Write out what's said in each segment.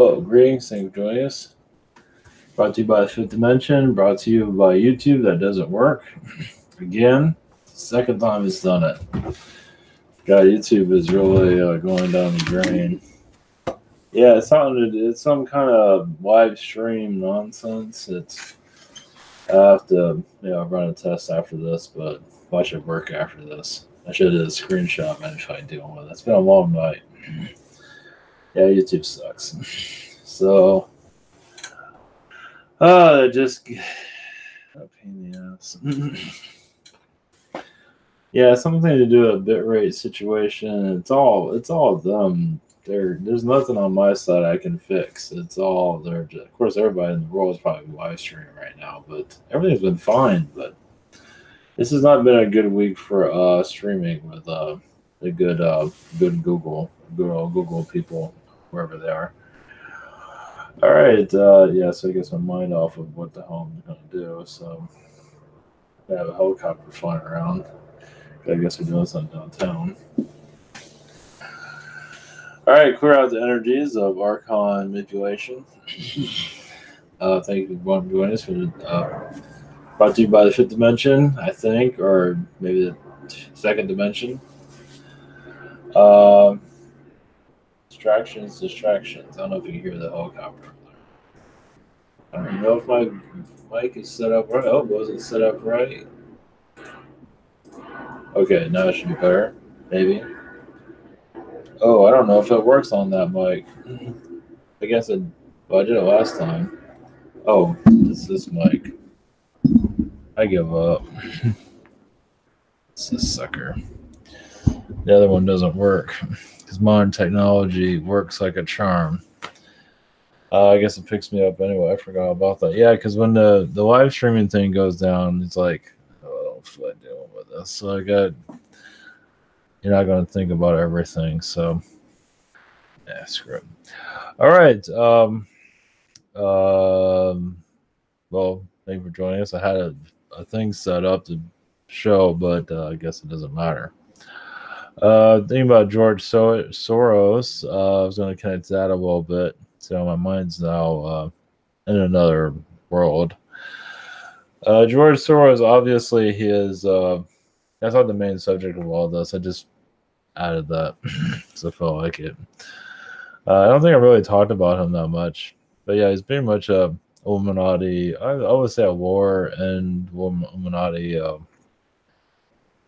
Oh, greetings. Thank you for joining us. Brought to you by the Fifth Dimension. Brought to you by YouTube. That doesn't work. Again, second time it's done it. God, YouTube is really going down the drain. Yeah, it's some kind of live stream nonsense. I have to run a test after this, but watch it work after this. I should have did a screenshot man, if I deal with it. It's been a long night. Yeah, YouTube sucks. So just a pain in the ass. Yeah, something to do with a bitrate situation. It's all them. There's nothing on my side I can fix. It's all they're just, of course everybody in the world is probably live streaming right now, but everything's been fine. But this has not been a good week for streaming with the good good old Google people, wherever they are. All right, yeah, so I guess my mind off of what the hell I'm gonna do. So I have a helicopter flying around. I guess we're doing something downtown. All right, clear out the energies of Archon manipulation. Thank you for joining us. Brought to you by the Fifth Dimension, I think, or maybe the Second Dimension. Distractions. I don't know if you can hear the helicopter. I don't know if my mic is set up right. Oh, was it set up right? Okay, now it should be better. Maybe. Oh, I don't know if it works on that mic. I guess I did it last time. Oh, it's this mic. I give up. It's this sucker. The other one doesn't work because modern technology works like a charm. I guess it picks me up anyway. I forgot about that. Yeah, because when the live streaming thing goes down, it's like, oh, I don't feel like dealing with this. So you're not going to think about everything. So, yeah, screw it. All right. Well, thank you for joining us. I had a thing set up to show, but I guess it doesn't matter. Thinking about George Soros, I was going to connect to that a little bit. So my mind's now in another world. George Soros, obviously, he is. That's not the main subject of all this. I just added that because I felt like it. I don't think I really talked about him that much, but yeah, he's pretty much a Illuminati. I would say a war and Illuminati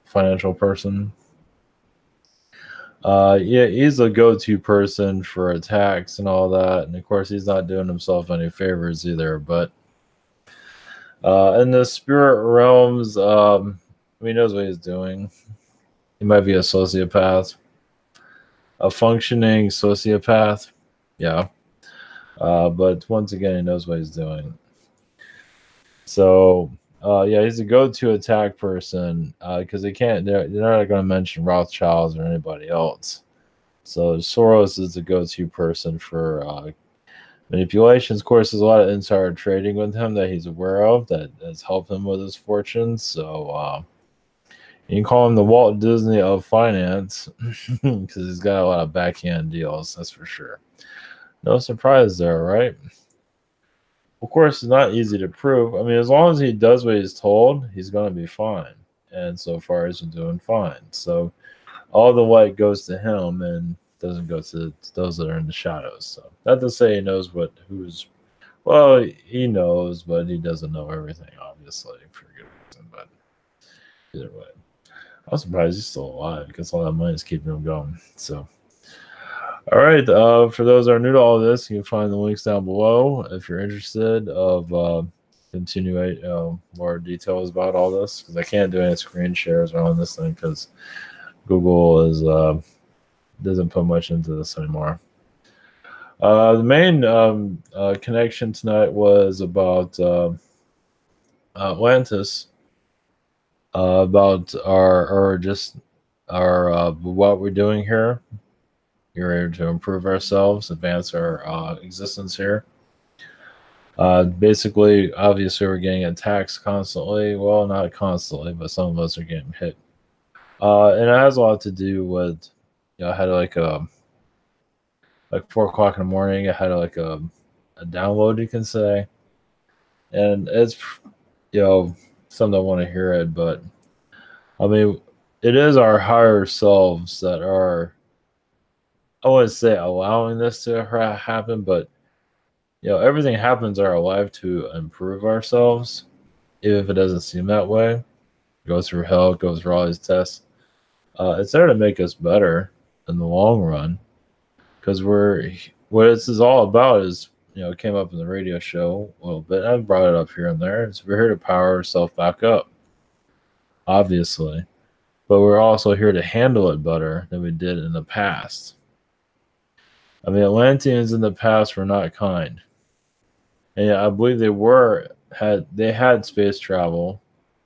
financial person. Yeah, he's a go-to person for attacks and all that, and of course, he's not doing himself any favors either. But in the spirit realms, he knows what he's doing. He might be a sociopath, a functioning sociopath. Yeah, but once again, he knows what he's doing. So, yeah, he's a go-to attack person because they're not going to mention Rothschilds or anybody else. So Soros is the go-to person for manipulations. Of course, there's a lot of insider trading with him that he's aware of that has helped him with his fortunes. So you can call him the Walt Disney of finance because he's got a lot of backhand deals, that's for sure. No surprise there, right? Of course, it's not easy to prove. I mean, as long as he does what he's told, he's going to be fine. And so far, he's been doing fine. So all the light goes to him and doesn't go to those that are in the shadows. So not to say he knows well, he knows, but he doesn't know everything, obviously, for good reason. But either way, I'm surprised he's still alive because all that money is keeping him going. So. All right. For those that are new to all this, you can find the links down below if you're interested of continuing more details about all this because I can't do any screen shares on this thing because Google doesn't put much into this anymore. The main connection tonight was about Atlantis, about our what we're doing here. You're able to improve ourselves, advance our existence here. Basically, obviously, we're getting attacks constantly. Well, not constantly, but some of us are getting hit. And it has a lot to do with, I had like a like 4 o'clock in the morning. I had like a download, you can say, and it's some don't want to hear it, but I mean, it is our higher selves that are, I wouldn't say allowing this to happen, but everything happens in our life to improve ourselves, even if it doesn't seem that way. Go through hell, go through all these tests. It's there to make us better in the long run, because what this is all about is, it came up in the radio show a little bit. I brought it up here and there. It's we're here to power ourselves back up, obviously, but we're also here to handle it better than we did in the past. I mean, Atlanteans in the past were not kind, and I believe they had space travel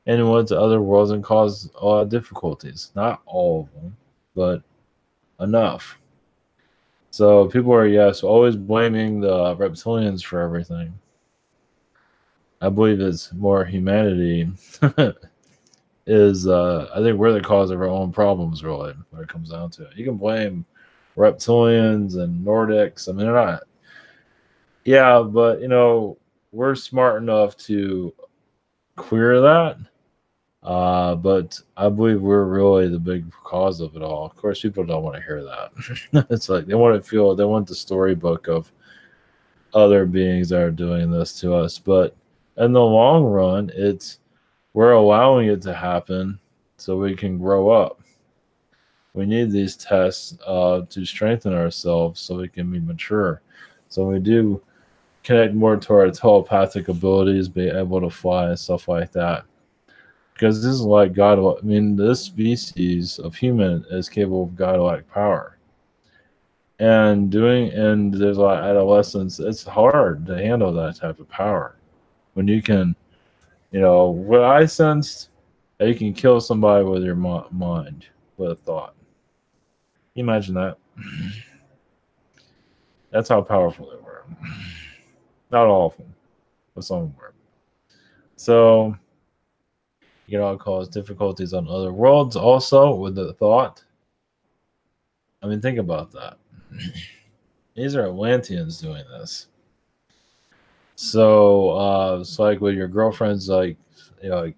and went to other worlds and caused a lot of difficulties. Not all of them, but enough. So people are, yes, always blaming the reptilians for everything. I believe it's more humanity is, I think we're the cause of our own problems, really, when it comes down to it. You can blame reptilians and Nordics. I mean, they're not. Yeah, but we're smart enough to clear that. But I believe we're really the big cause of it all. Of course, people don't want to hear that. It's like they want the storybook of other beings that are doing this to us. But in the long run, we're allowing it to happen so we can grow up. We need these tests to strengthen ourselves so we can be mature. So we do connect more to our telepathic abilities, be able to fly and stuff like that. Because this is like God. I mean, this species of human is capable of godlike power. And there's a lot of adolescence. It's hard to handle that type of power. When you can, what I sensed, that you can kill somebody with your mind, with a thought. Imagine that. That's how powerful they were. Not all of them, but some of them were. So, it cause difficulties on other worlds also with the thought. I mean, think about that. These are Atlanteans doing this. So it's like with your girlfriend's like, like,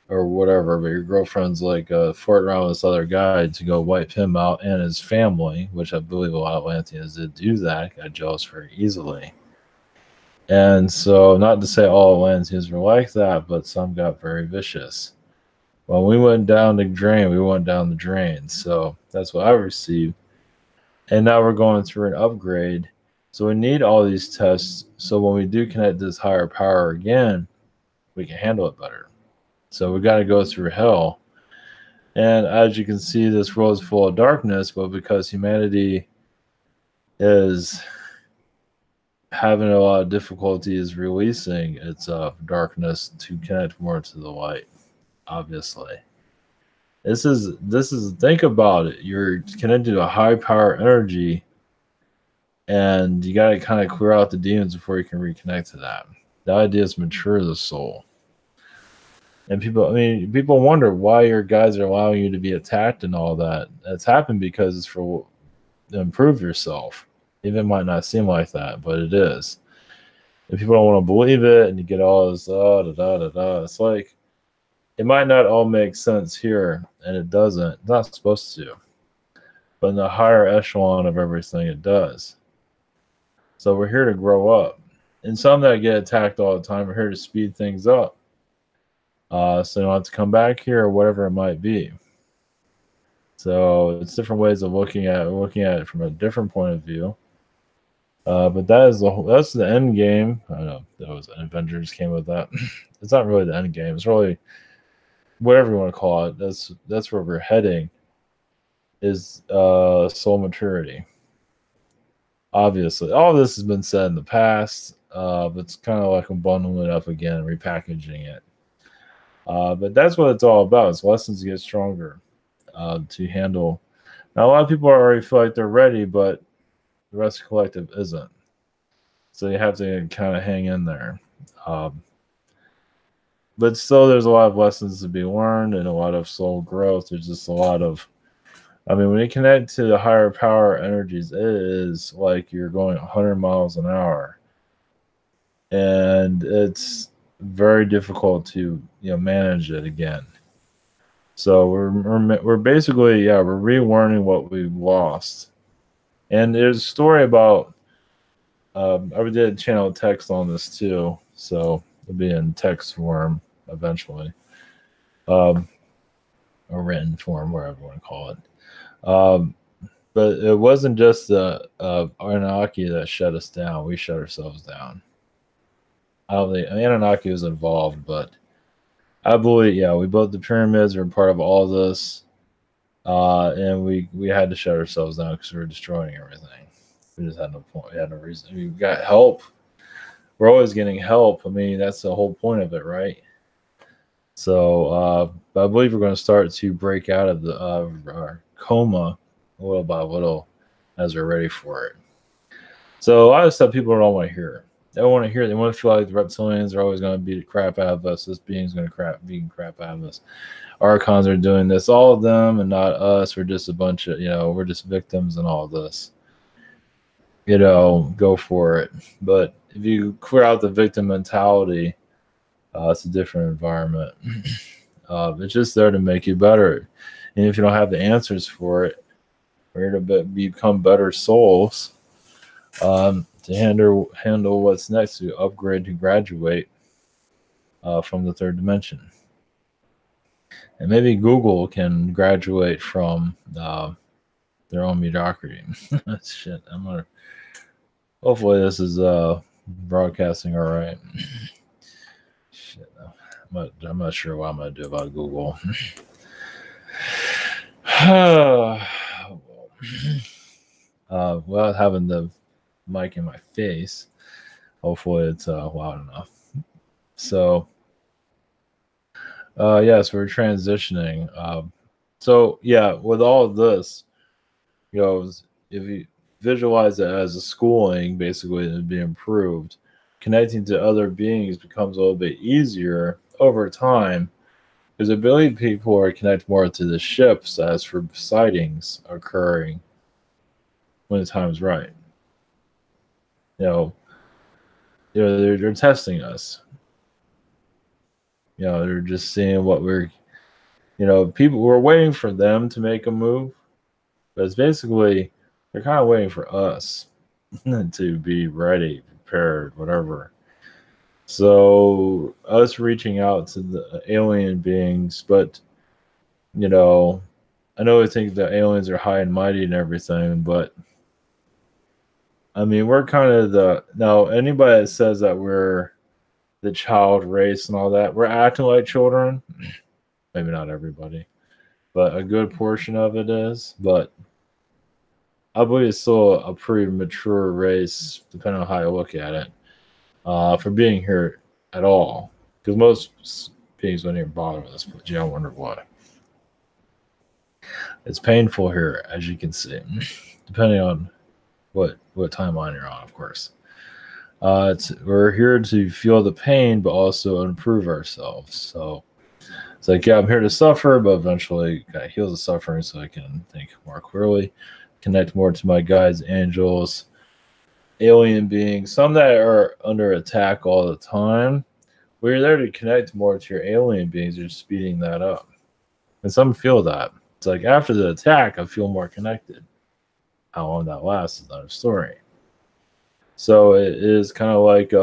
or whatever, but your girlfriend's like flirting around with this other guy to go wipe him out and his family, which I believe a lot of Atlanteans did do that, got jealous very easily. And so, not to say all Atlanteans were like that, but some got very vicious. When we went down the drain, we went down the drain. So that's what I received. And now we're going through an upgrade. So we need all these tests. So when we do connect this higher power again, we can handle it better. So we got to go through hell. And as you can see, this world is full of darkness, but because humanity is having a lot of difficulties releasing its darkness to connect more to the light, obviously. This is think about it. You're connected to a high power energy, and you got to kind of clear out the demons before you can reconnect to that. The idea is mature the soul. And people wonder why your guys are allowing you to be attacked and all that. It's happened because it's to improve yourself. Even it might not seem like that, but it is. And people don't want to believe it, and you get all this It's like, it might not all make sense here, and it doesn't. It's not supposed to. But in the higher echelon of everything, it does. So we're here to grow up. And some that get attacked all the time are here to speed things up. So you don't have to come back here or whatever it might be. So it's different ways of looking at it from a different point of view. But that's the end game. I don't know, that was Avengers came with that. It's not really the end game. It's really whatever you want to call it. That's where we're heading. Is soul maturity. Obviously, all this has been said in the past, but it's kind of like I'm bundling it up again, repackaging it. But that's what it's all about. It's lessons to get stronger, to handle. Now, a lot of people already feel like they're ready, but the rest of the collective isn't. So you have to kind of hang in there. But still, there's a lot of lessons to be learned and a lot of soul growth. There's just a lot of I mean, when you connect to the higher power energies, it is like you're going 100 miles an hour, and it's very difficult to manage it again. So we're basically we're relearning what we've lost. And there's a story about I did channel text on this too, so it'll be in text form eventually, um, or written form, whatever you want to call it. But it wasn't just the Anunnaki that shut us down; we shut ourselves down. I don't think Anunnaki was involved, but I believe we built the pyramids. We're part of all this, and we had to shut ourselves down because we were destroying everything. We just had no point. We had no reason. We got help. We're always getting help. I mean, that's the whole point of it, right? So, but I believe we're going to start to break out of our coma little by little as we're ready for it. So a lot of stuff people don't want to hear. They don't want to hear. They want to feel like the reptilians are always going to beat the crap out of us. This being's going to beating crap out of us. Archons are doing this. All of them and not us. We're just a bunch of, we're just victims in all of this. Go for it. But if you clear out the victim mentality, it's a different environment. It's just there to make you better. And if you don't have the answers for it, we're here to become better souls, to handle what's next, to upgrade, to graduate from the third dimension. And maybe Google can graduate from their own mediocrity. Shit, hopefully this is broadcasting all right. Shit, I'm not sure what I'm going to do about Google. Without having the mic in my face, hopefully it's loud enough. So, yes, we're transitioning. With all of this, if you visualize it as a schooling, basically, to be improved, connecting to other beings becomes a little bit easier over time, because I believe people are connected more to the ships as for sightings occurring when the time's right. They're testing us. They're just seeing what we're, we're waiting for them to make a move, but it's basically they're kind of waiting for us to be ready, prepared, whatever. So us reaching out to the alien beings, but I know I think the aliens are high and mighty and everything, but I mean we're kind of now anybody that says that we're the child race and all that, we're acting like children. Maybe not everybody, but a good portion of it is. But I believe it's still a pretty mature race, depending on how you look at it, for being here at all. Because most beings wouldn't even bother with us, but I wonder why. It's painful here, as you can see, depending on what timeline you're on, of course. We're here to feel the pain, but also improve ourselves. So it's like, I'm here to suffer, but eventually gotta heal the suffering so I can think more clearly, connect more to my guides, angels, alien beings, some that are under attack all the time. We're there to connect more to your alien beings. You're speeding that up. And some feel that. It's like after the attack, I feel more connected. How long that lasts is another story. So it is kind of like,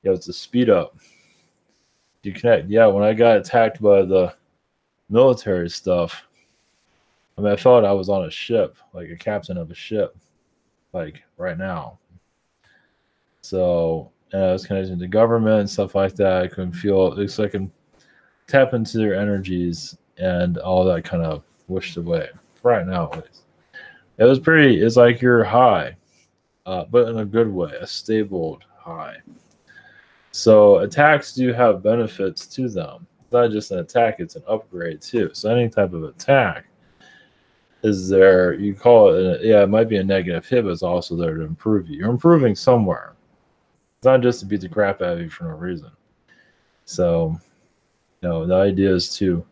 it's a speed up. You connect. Yeah, when I got attacked by the military stuff, I mean, I felt I was on a ship, like a captain of a ship, like right now. So, and I was connected to government and stuff like that. I couldn't feel, it's like I can tap into their energies and all that kind of wished away. Right now, at least. It was pretty, it's like you're high. But in a good way, a stable high. So attacks do have benefits to them. It's not just an attack, it's an upgrade too. So any type of attack is there, you call it, it might be a negative hit, but it's also there to improve you. You're improving somewhere. It's not just to beat the crap out of you for no reason. So, the idea is to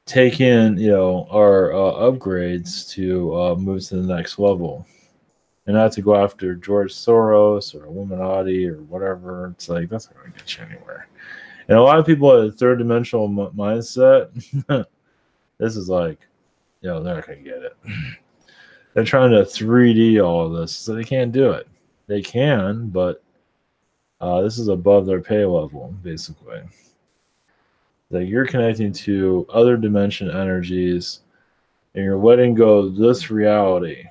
take in, our upgrades to move to the next level, and not to go after George Soros or Illuminati or whatever. It's like that's not going to get you anywhere. And a lot of people at a third dimensional mindset, this is like, they're not going to get it. They're trying to 3D all of this, so they can't do it. They can, but this is above their pay level, basically. That you're connecting to other dimension energies, and you're letting go of this reality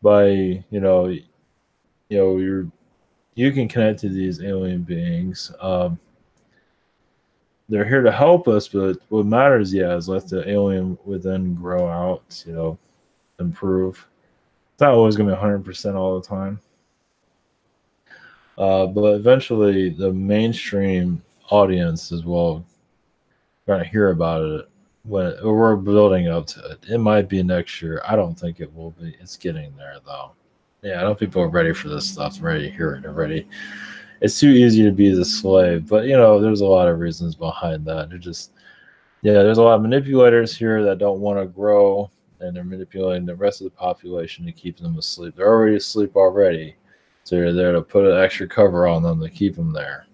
by, you can connect to these alien beings. They're here to help us, but what matters, is let the alien within grow out, improve. It's not always going to be 100% all the time. But eventually, the mainstream audience as well going to hear about it when we're building up to it. It might be next year. I don't think it will be. It's getting there, though. Yeah, I know people are ready for this stuff. They're ready to hear it. They're ready. It's too easy to be the slave, but there's a lot of reasons behind that. There's a lot of manipulators here that don't want to grow, and they're manipulating the rest of the population to keep them asleep. They're already asleep already, so you're there to put an extra cover on them to keep them there.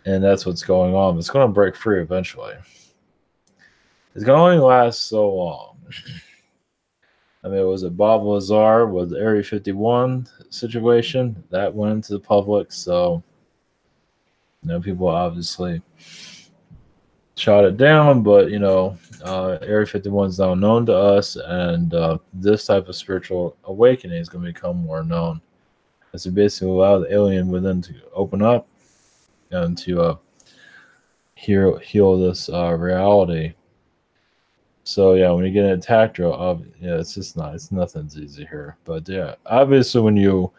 And that's what's going on. It's going to break free eventually. It's going to only last so long. I mean, was it Bob Lazar with the Area 51 situation? That went into the public, so people obviously shot it down, but Area 51 is now known to us, and this type of spiritual awakening is going to become more known as we basically allow the alien within to open up and to heal this reality. So when you get an attack drill, it's nothing's easy here. But obviously when you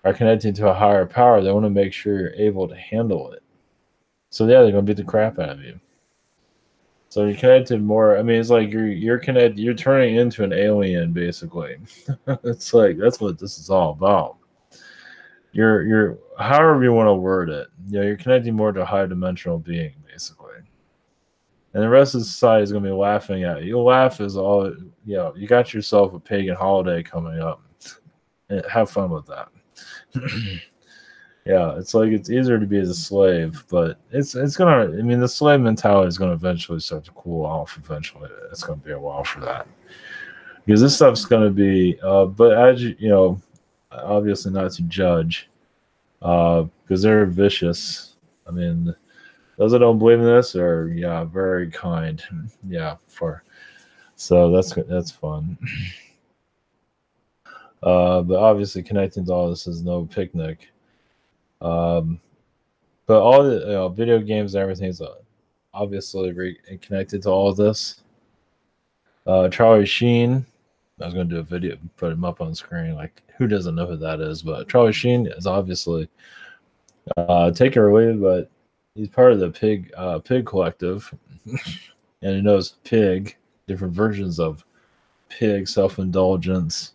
are connecting to a higher power, they want to make sure you're able to handle it. So they're gonna beat the crap out of you. So you're connected more. I mean, it's like you're connected. You're turning into an alien, basically. It's like that's what this is all about. You're however you want to word it. You're connecting more to a higher dimensional being, basically. And the rest of society is going to be laughing at you. You'll laugh as all, you got yourself a pagan holiday coming up. Have fun with that. It's like it's easier to be as a slave, but it's going to, I mean, the slave mentality is going to eventually start to cool off. Eventually, it's going to be a while for that. Because this stuff's going to be, but as obviously not to judge, because they're vicious. I mean, those that don't believe in this are very kind. So that's fun. But obviously connecting to all this is no picnic. But all the video games and everything is obviously connected to all of this. Charlie Sheen, I was going to do a video, put him up on the screen. Like, who doesn't know who that is? But Charlie Sheen is obviously take it or leave it, but he's part of the Pig Collective, and he knows Pig, different versions of Pig, self-indulgence,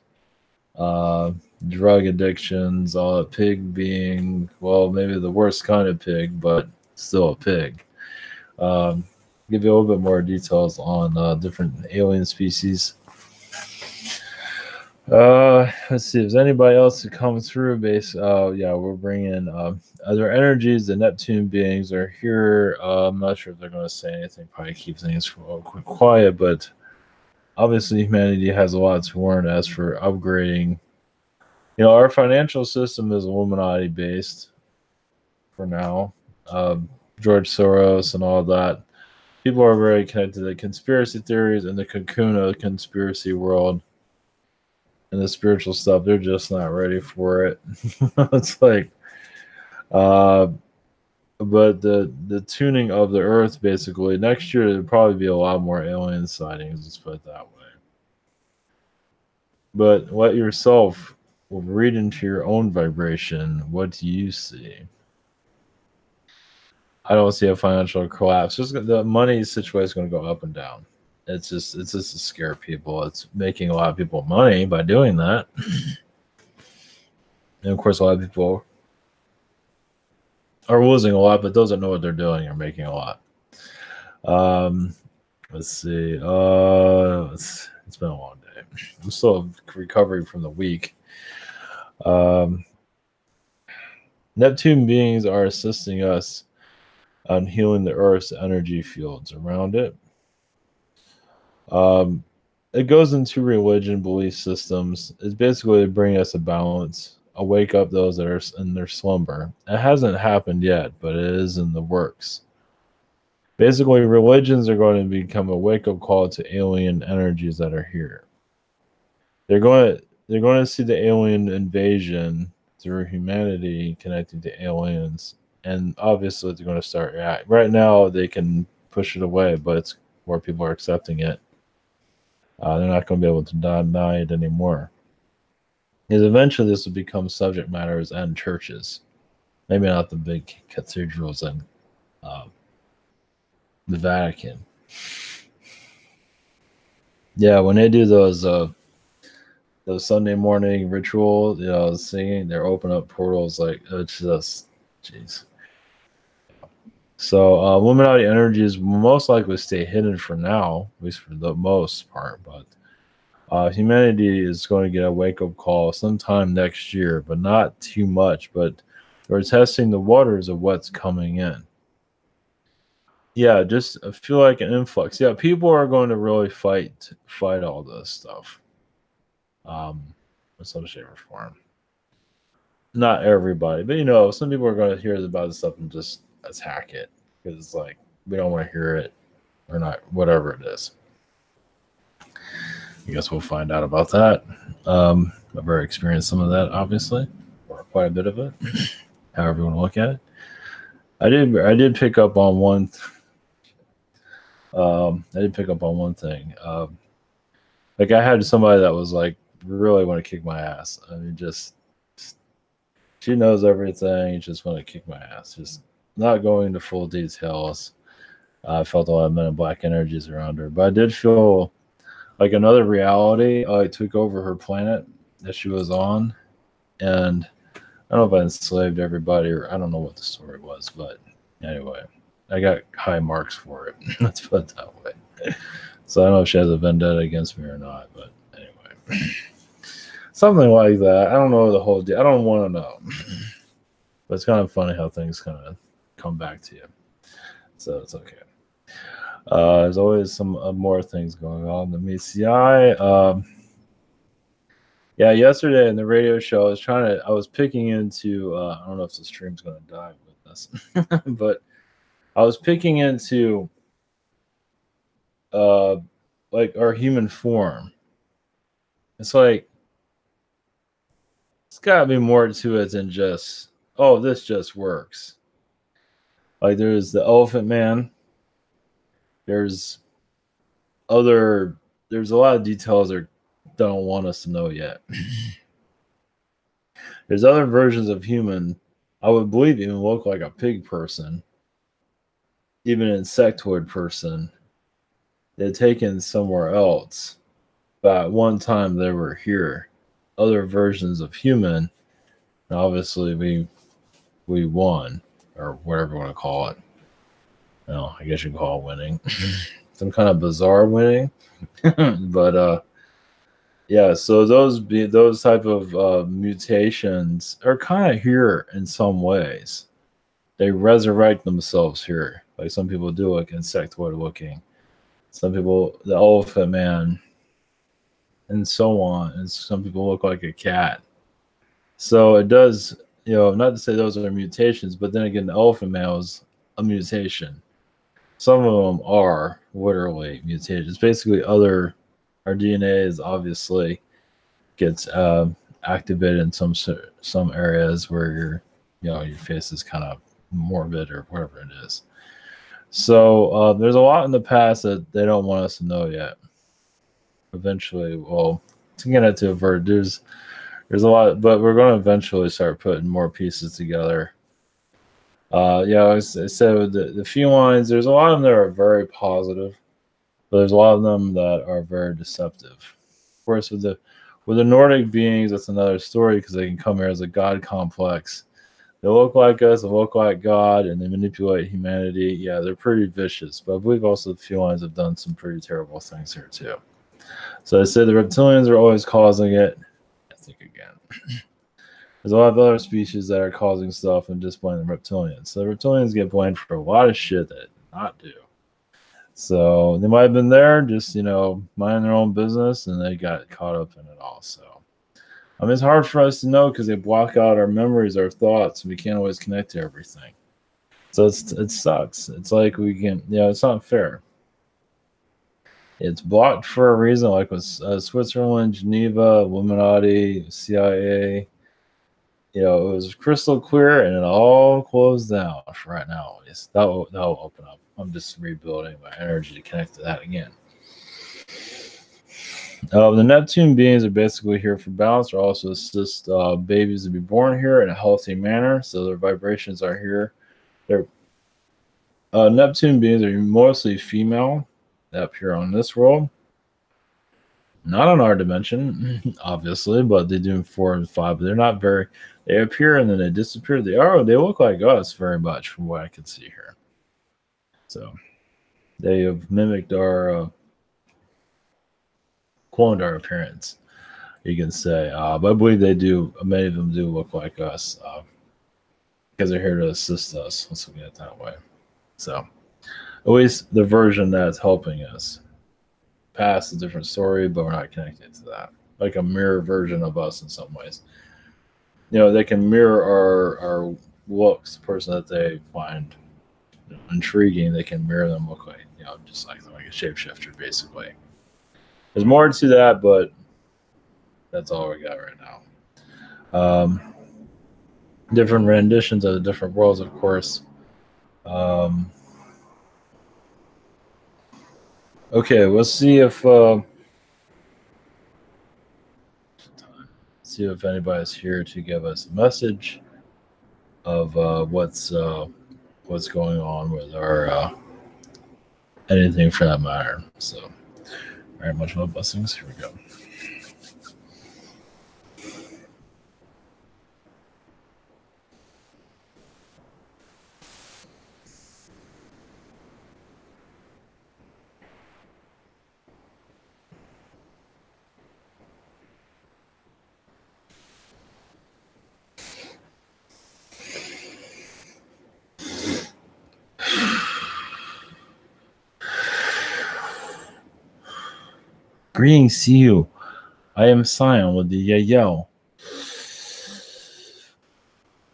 drug addictions, all that. Pig being, well, maybe the worst kind of pig, but still a pig. Give you a little bit more details on different alien species. Let's see if there's anybody else to come through. We're bringing other energies. The Neptune beings are here. I'm not sure if they're going to say anything. Probably keep things quiet, but obviously humanity has a lot to learn as for upgrading. Our financial system is Illuminati based for now. George Soros and all that. People are very connected to the conspiracy theories and the cocoon of the conspiracy world. And the spiritual stuff, they're just not ready for it. It's like, but the tuning of the Earth, basically, next year there'll probably be a lot more alien sightings. Let's put it that way. But let yourself read into your own vibration. What do you see? I don't see a financial collapse. The money situation is going to go up and down. It's just to scare people. It's making a lot of people money by doing that. And of course, a lot of people are losing a lot, but those that know what they're doing are making a lot. Um, let's see. It's been a long day. I'm still recovering from the week. Um, Neptune beings are assisting us on healing the Earth's energy fields around it. Um, it goes into religion, belief systems. It's basically to bring us a balance, wake up those that are in their slumber. It hasn't happened yet, but it is in the works. Basically, religions are going to become a wake up call to alien energies that are here. They're going to see the alien invasion through humanity connecting to aliens, and obviously they're going to start react. Right now, they can push it away, but it's more people are accepting it. They're not going to be able to deny it anymore. Because eventually this will become subject matters and churches. Maybe not the big cathedrals and the Vatican. Yeah, when they do those Sunday morning ritual, singing, they're opening up portals like it's just, jeez. So Illuminati energies will most likely stay hidden for now, at least for the most part. But humanity is going to get a wake-up call sometime next year, but not too much. But we're testing the waters of what's coming in. Yeah, just I feel like an influx. Yeah, people are going to really fight all this stuff. In some shape or form. Not everybody, but some people are going to hear about this stuff and just attack it because it's like we don't want to hear it or not, whatever it is. I guess we'll find out about that. I've already experienced some of that, obviously, or quite a bit of it. However you want to look at it. I did pick up on one. I did pick up on one thing. Like I had somebody that was like really want to kick my ass. I mean, just she knows everything. Just want to kick my ass. Just not going into full details. I felt a lot of Men in Black energies around her, but I did feel like another reality took over her planet that she was on, and I don't know if I enslaved everybody or I don't know what the story was, but anyway, I got high marks for it. Let's put it that way. So I don't know if she has a vendetta against me or not, but anyway, something like that. I don't know the whole deal. I don't want to know, but it's kind of funny how things kind of come back to you. So it's okay. There's always some more things going on. Let me see. Yeah, yesterday in the radio show, I was picking into, I don't know if the stream's going to die with this, but I was picking into, like our human form. It's like, it's got to be more to it than just, oh, this just works. Like there's the Elephant Man. There's a lot of details that don't want us to know yet. There's other versions of human, I would believe even look like a pig person, even an insectoid person. They're taken somewhere else, but at one time they were here. Other versions of human, and obviously we won, or whatever you want to call it. Well, I guess you call it winning. Some kind of bizarre winning. But yeah, so those type of mutations are kind of here in some ways. They resurrect themselves here. Like some people do look insectoid looking. Some people, the Elephant Man, and so on. And some people look like a cat. So it does, not to say those are mutations, but then again, the Elephant Man was a mutation. Some of them are literally mutations. Basically, our DNA is obviously gets activated in some areas where your face is kind of morbid or whatever it is. So there's a lot in the past that they don't want us to know yet. Eventually, well, to get it to avert, there's a lot, but we're going to eventually start putting more pieces together. Yeah, I said the felines, there's a lot of them that are very positive, but there's a lot of them that are very deceptive. Of course, with the Nordic beings, that's another story because they can come here as a god complex. They look like us, they look like God, and they manipulate humanity. Yeah, they're pretty vicious, but I believe also the felines have done some pretty terrible things here too. So I said the reptilians are always causing it. I think again. There's a lot of other species that are causing stuff and just blaming the reptilians. So the reptilians get blamed for a lot of shit that they did not do. So they might have been there, just minding their own business, and they got caught up in it all. So I mean, it's hard for us to know because they block out our memories, our thoughts, and we can't always connect to everything. So it sucks. It's like we can, it's not fair. It's blocked for a reason, like with Switzerland, Geneva, Illuminati, CIA. It was crystal clear, and it all closed down for right now. That'll open up. I'm just rebuilding my energy to connect to that again. The Neptune beings are basically here for balance. They also assist babies to be born here in a healthy manner, so their vibrations are here. Their Neptune beings are mostly female up here on this world. Not on our dimension, obviously, but they do in 4 and 5. But they're not very. They appear and then they disappear. They look like us very much from what I can see here. So they have mimicked our, cloned our appearance, you can say. But I believe they do. Many of them do look like us because they're here to assist us. Let's look at it that way. So at least the version that's helping us. Past a different story, but we're not connected to that. Like a mirror version of us in some ways. They can mirror our looks, the person that they find intriguing, they can mirror them look like, just like a shapeshifter, basically. There's more to that, but that's all we got right now. Different renditions of the different worlds, of course. Okay, let's see if anybody's here to give us a message of what's going on with our anything for that matter. So, very much love, blessings. Here we go. Greetings to you. I am Sion with the Yael.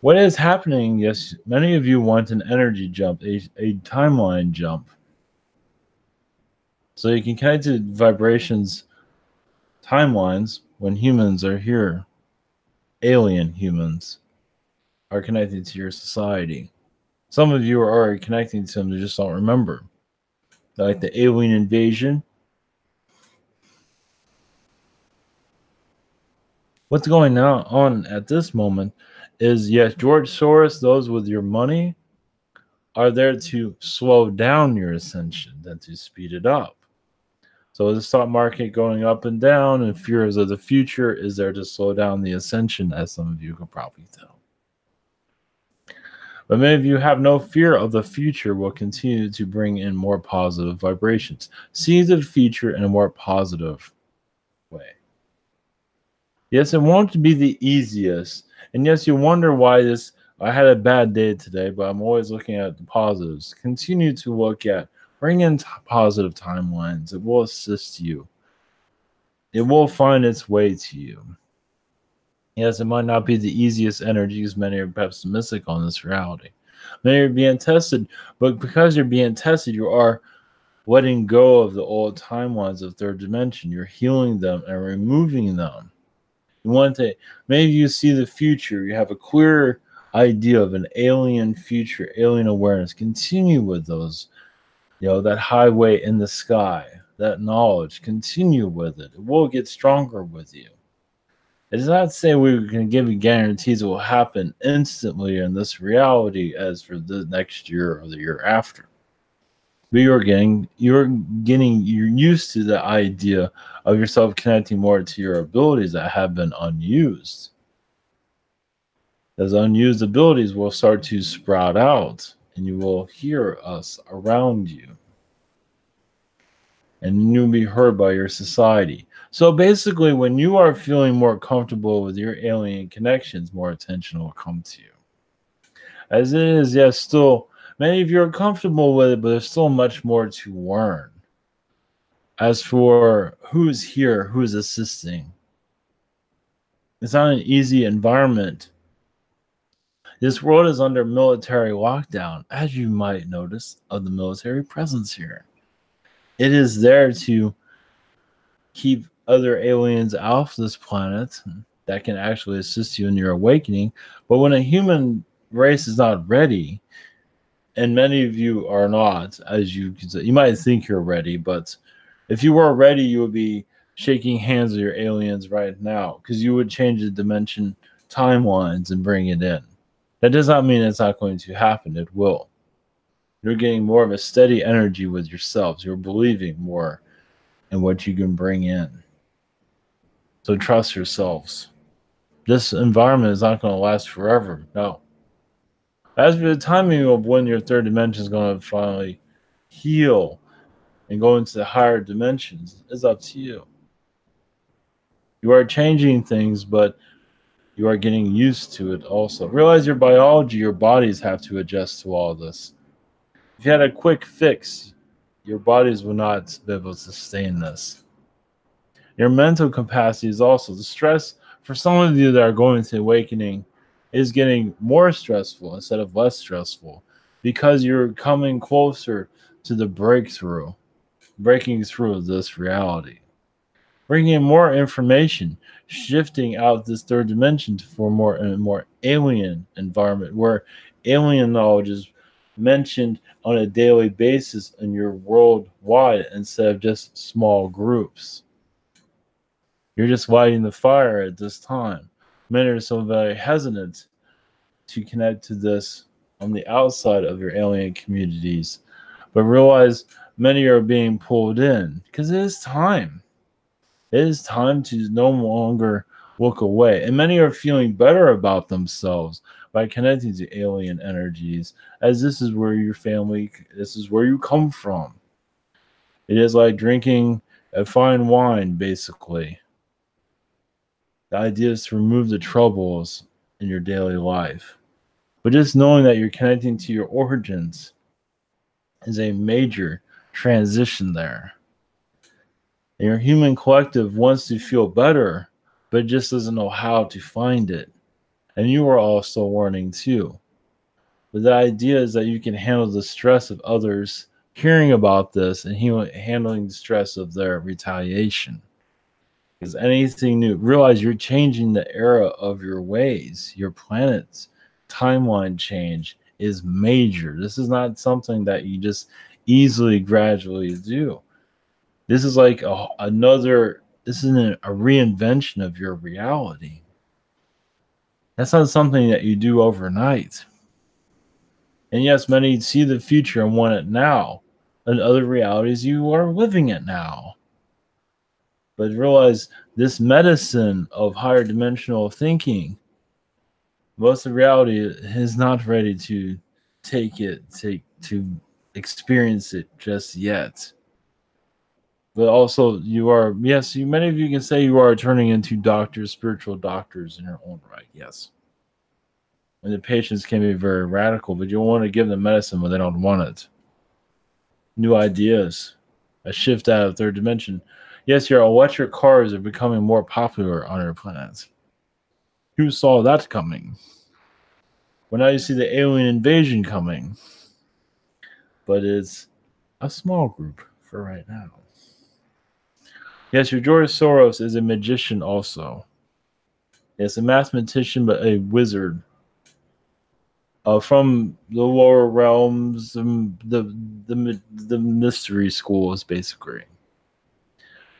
What is happening? Yes, many of you want an energy jump, a timeline jump. So you can connect to vibrations, timelines when humans are here. Alien humans are connected to your society. Some of you are already connecting to them, they just don't remember. Like the alien invasion. What's going on at this moment is, yes, George Soros, those with your money, are there to slow down your ascension than to speed it up. So the stock market going up and down and fears of the future is there to slow down the ascension, as some of you can probably tell. But many of you have no fear of the future, will continue to bring in more positive vibrations. See the future in a more positive way. Yes, it won't be the easiest. And yes, you wonder why I had a bad day today, but I'm always looking at the positives. Continue to look at, bring in positive timelines. It will assist you. It will find its way to you. Yes, it might not be the easiest energies. Many are pessimistic on this reality. Many are being tested, but because you're being tested, you are letting go of the old timelines of third dimension. You're healing them and removing them. You want to, maybe you see the future. You have a clear idea of an alien future, alien awareness. Continue with those, that highway in the sky, that knowledge. Continue with it. It will get stronger with you. It does not say we can give you guarantees it will happen instantly in this reality as for the next year or the year after. But you're used to the idea of yourself connecting more to your abilities that have been unused. Those unused abilities will start to sprout out, and you will hear us around you. And you'll be heard by your society. So basically, when you are feeling more comfortable with your alien connections, more attention will come to you. As it is, yes, still, many of you are comfortable with it, but there's still much more to learn. As for who's here, who's assisting, it's not an easy environment. This world is under military lockdown, as you might notice, of the military presence here. It is there to keep other aliens off this planet that can actually assist you in your awakening. But when a human race is not ready, and many of you are not, as you can say, you might think you're ready, but if you were ready, you would be shaking hands with your aliens right now, because you would change the dimension timelines and bring it in. That does not mean it's not going to happen. It will. You're getting more of a steady energy with yourselves. You're believing more in what you can bring in. So trust yourselves. This environment is not going to last forever. No. As for the timing of when your third dimension is going to finally heal and go into the higher dimensions, it's up to you. You are changing things, but you are getting used to it also. Realize your biology, your bodies have to adjust to all this. If you had a quick fix, your bodies will not be able to sustain this. Your mental capacity is also the stress. For some of you that are going to awakening, is getting more stressful instead of less stressful, because you're coming closer to the breaking through this reality, bringing in more information, shifting out this third dimension for more alien environment, where alien knowledge is mentioned on a daily basis in your worldwide instead of just small groups. You're just lighting the fire at this time. Many are so very hesitant to connect to this on the outside of your alien communities, but realize many are being pulled in because it is time. It is time to no longer look away. And many are feeling better about themselves by connecting to alien energies, as this is where your family, this is where you come from. It is like drinking a fine wine, basically. The idea is to remove the troubles in your daily life. But just knowing that you're connecting to your origins is a major transition there. And your human collective wants to feel better, but just doesn't know how to find it. And you are also learning too. But the idea is that you can handle the stress of others hearing about this and handling the stress of their retaliation. Because anything new, realize you're changing the era of your ways. Your planet's timeline change is major. This is not something that you just easily, gradually do. This is like this isn't a reinvention of your reality. That's not something that you do overnight. And yes, many see the future and want it now. In other realities, you are living it now. But realize this medicine of higher dimensional thinking, most of reality is not ready to to experience it just yet. But also you are, yes, many of you can say you are turning into doctors, spiritual doctors in your own right, yes. And the patients can be very radical, but you want to give them medicine when they don't want it. New ideas, a shift out of third dimension. Yes, your electric cars are becoming more popular on our planet. Who saw that coming? Well, now you see the alien invasion coming. But it's a small group for right now. Yes, your George Soros is a magician also. Yes, a mathematician, but a wizard. From the lower realms, the mystery schools, basically.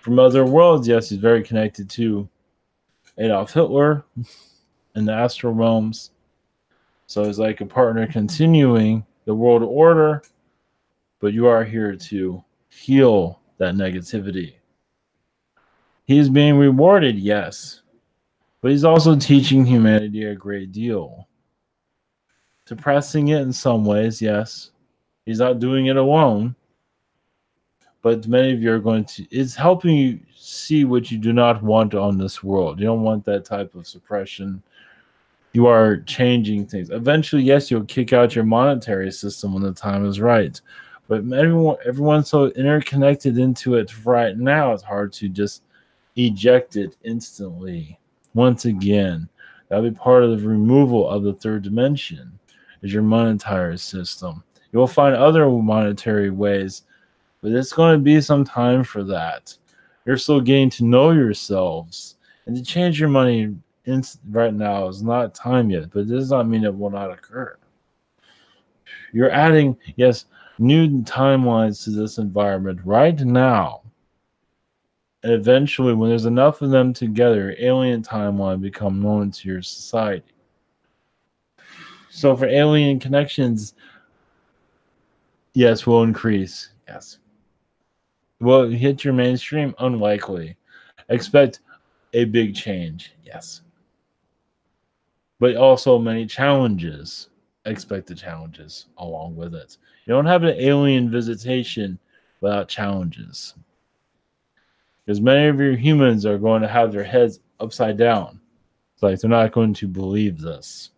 From other worlds, yes, he's very connected to Adolf Hitler in the astral realms. So he's like a partner continuing the world order, but you are here to heal that negativity. He is being rewarded, yes. But he's also teaching humanity a great deal. Suppressing it in some ways, yes. He's not doing it alone. But many of you are going to, it's helping you see what you do not want on this world. You don't want that type of suppression. You are changing things. Eventually, yes, you'll kick out your monetary system when the time is right. But everyone's so interconnected into it right now, it's hard to just eject it instantly. Once again, that'll be part of the removal of the third dimension, is your monetary system. You will find other monetary ways, but it's going to be some time for that. You're still getting to know yourselves, and to change your money right now is not time yet, but it does not mean it will not occur. You're adding, yes, new timelines to this environment right now. And eventually, when there's enough of them together, alien timeline become known to your society. So for alien connections, yes, will increase. Yes. Will it hit your mainstream? Unlikely. Expect a big change. Yes. But also many challenges. Expect the challenges along with it. You don't have an alien visitation without challenges. Because many of your humans are going to have their heads upside down. It's like they're not going to believe this.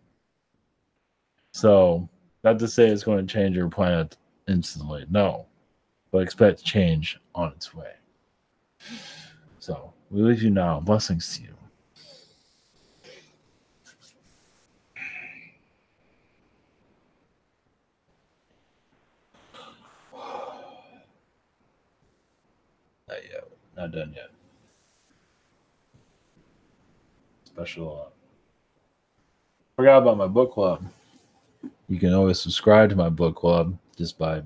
So, not to say it's going to change your planet instantly. No. But expect change on its way. So, we leave you now. Blessings to you. Not yet. Not done yet. Special. Forgot about my book club. You can always subscribe to my book club just by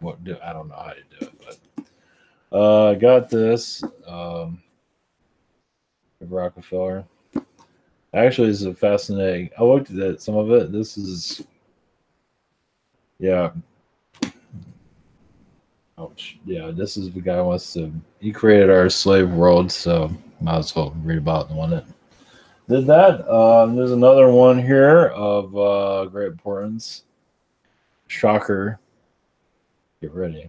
I don't know how to do it, but I got this. Rockefeller. Actually, this is a fascinating. I looked at some of it. This is, yeah. Ouch. Yeah, this is the guy who wants to. He created our slave world, so might as well read about the one that did that. There's another one here of great importance. Shocker. Get ready.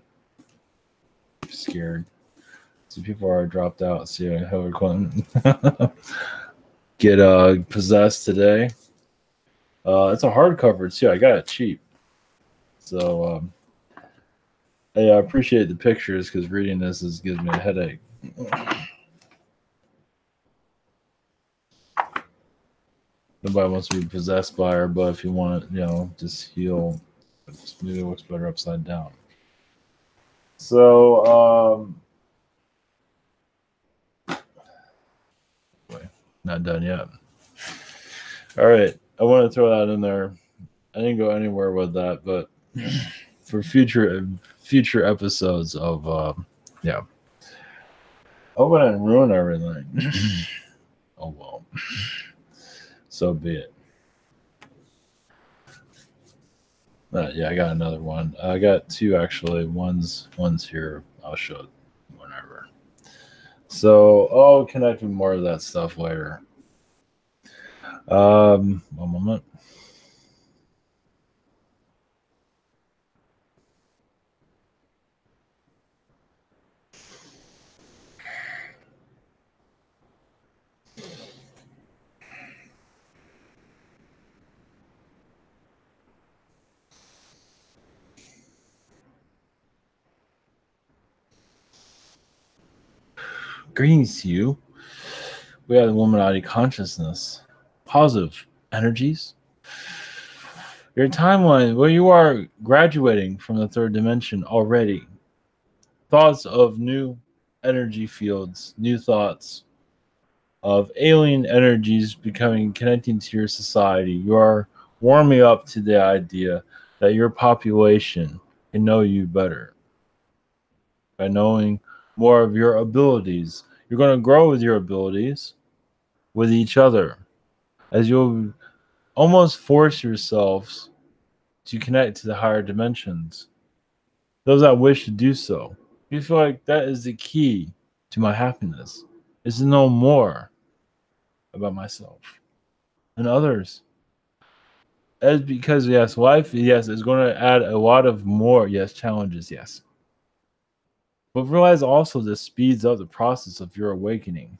I'm scared. So people are dropped out. See Hillary Clinton get possessed today. It's a hardcover too. I got it cheap. So I appreciate the pictures because reading this gives me a headache. Nobody wants to be possessed by her, but if you want to, just heal, maybe it looks better upside down. So, not done yet. All right, I want to throw that in there. I didn't go anywhere with that, but for future episodes of yeah. Oh, but I didn't ruin everything. Oh well. So be it. Yeah, I got another one. I got two actually. One's here. I'll show it whenever. So I'll connect with more of that stuff later. One moment. Greetings to you. We have the Illuminati consciousness, positive energies. Your timeline, where you are graduating from the third dimension already. Thoughts of new energy fields, new thoughts of alien energies connecting to your society. You are warming up to the idea that your population can know you better. By knowing more of your abilities, you're going to grow with your abilities with each other as you'll almost force yourselves to connect to the higher dimensions. Those that wish to do so, you feel like that is the key to my happiness, is to know more. about myself and others. As because yes, life is going to add a lot of more challenges, yes. But realize also this speeds up the process of your awakening,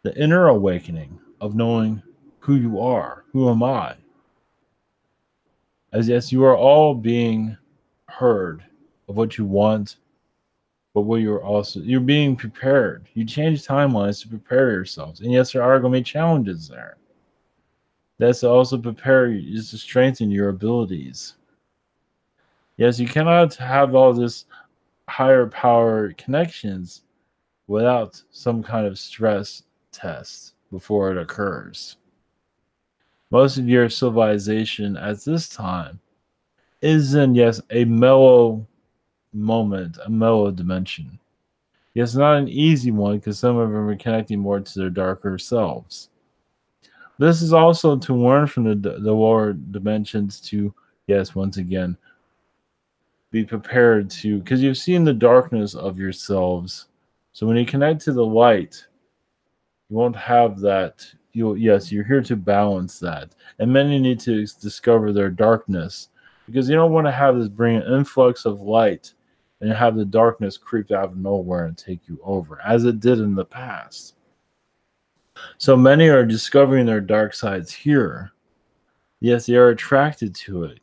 the inner awakening of knowing who you are, who am I. As yes, you are all being heard of what you want, but what you're being prepared. You change timelines to prepare yourselves, and yes, there are going to be challenges there. That's to also prepare you, is to strengthen your abilities. Yes, you cannot have all this higher power connections without some kind of stress test before it occurs. Most of your civilization at this time is in, yes, a mellow moment, a mellow dimension. Yes, not an easy one because some of them are connecting more to their darker selves. This is also to learn from the lower dimensions to, yes, once again, be prepared to, because you've seen the darkness of yourselves. So when you connect to the light, you won't have that. You're here to balance that. And many need to discover their darkness because you don't want to have this bring an influx of light and have the darkness creep out of nowhere and take you over, as it did in the past. So many are discovering their dark sides here. Yes, they are attracted to it,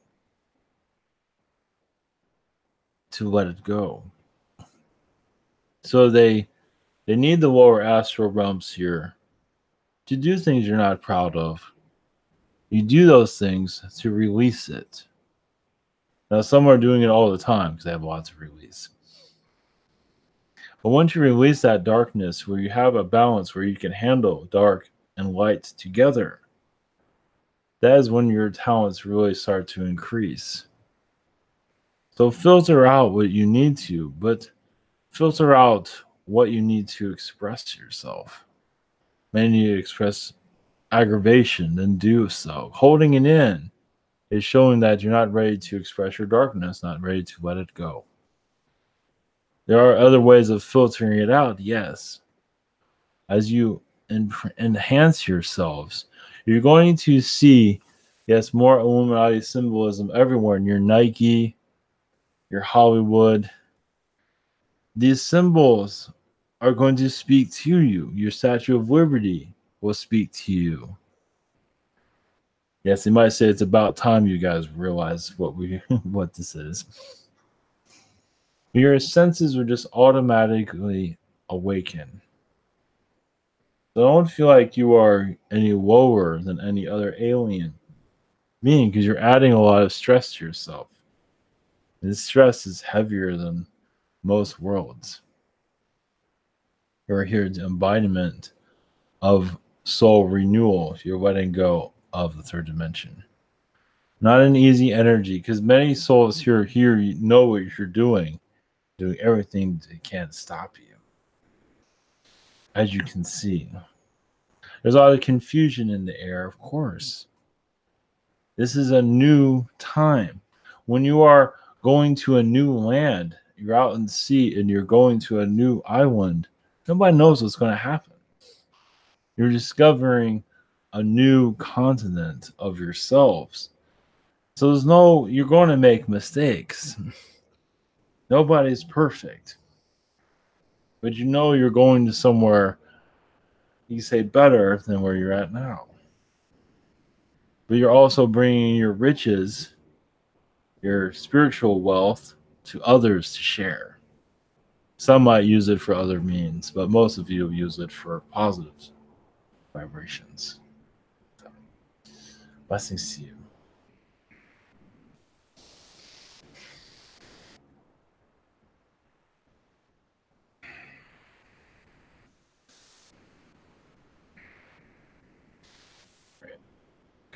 to let it go. So they need the lower astral realms here to do things you're not proud of. You do those things to release it. Now, some are doing it all the time because they have lots of release. But once you release that darkness, where you have a balance where you can handle dark and light together, that is when your talents really start to increase. So filter out what you need to, but filter out what you need to express yourself. Many need to express aggravation, then do so. Holding it in is showing that you're not ready to express your darkness, not ready to let it go. There are other ways of filtering it out, yes. As you enhance yourselves, you're going to see, yes, more Illuminati symbolism everywhere in your Nike, your Hollywood. These symbols are going to speak to you. Your Statue of Liberty will speak to you. Yes, they might say it's about time you guys realize what this is. Your senses will just automatically awaken. So don't feel like you are any lower than any other alien being because you're adding a lot of stress to yourself. This stress is heavier than most worlds. You're here to embodiment of soul renewal. You're letting go of the third dimension. Not an easy energy because many souls here know what you're doing everything they can to stop you. As you can see, there's a lot of confusion in the air, of course. This is a new time. When you are going to a new land, you're out in the sea and you're going to a new island, nobody knows what's going to happen. You're discovering a new continent of yourselves. So you're going to make mistakes. Nobody's perfect. But you're going to somewhere, you say, better than where you're at now. But you're also bringing your riches, your spiritual wealth, to others to share. Some might use it for other means, but most of you use it for positive vibrations. So, blessings to you.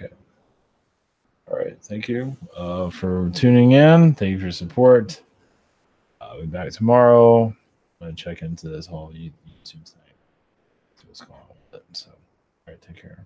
Okay. All right. Thank you for tuning in. Thank you for your support. I'll be back tomorrow. I'm going to check into this whole YouTube thing. See what's going on with it. So, all right. Take care.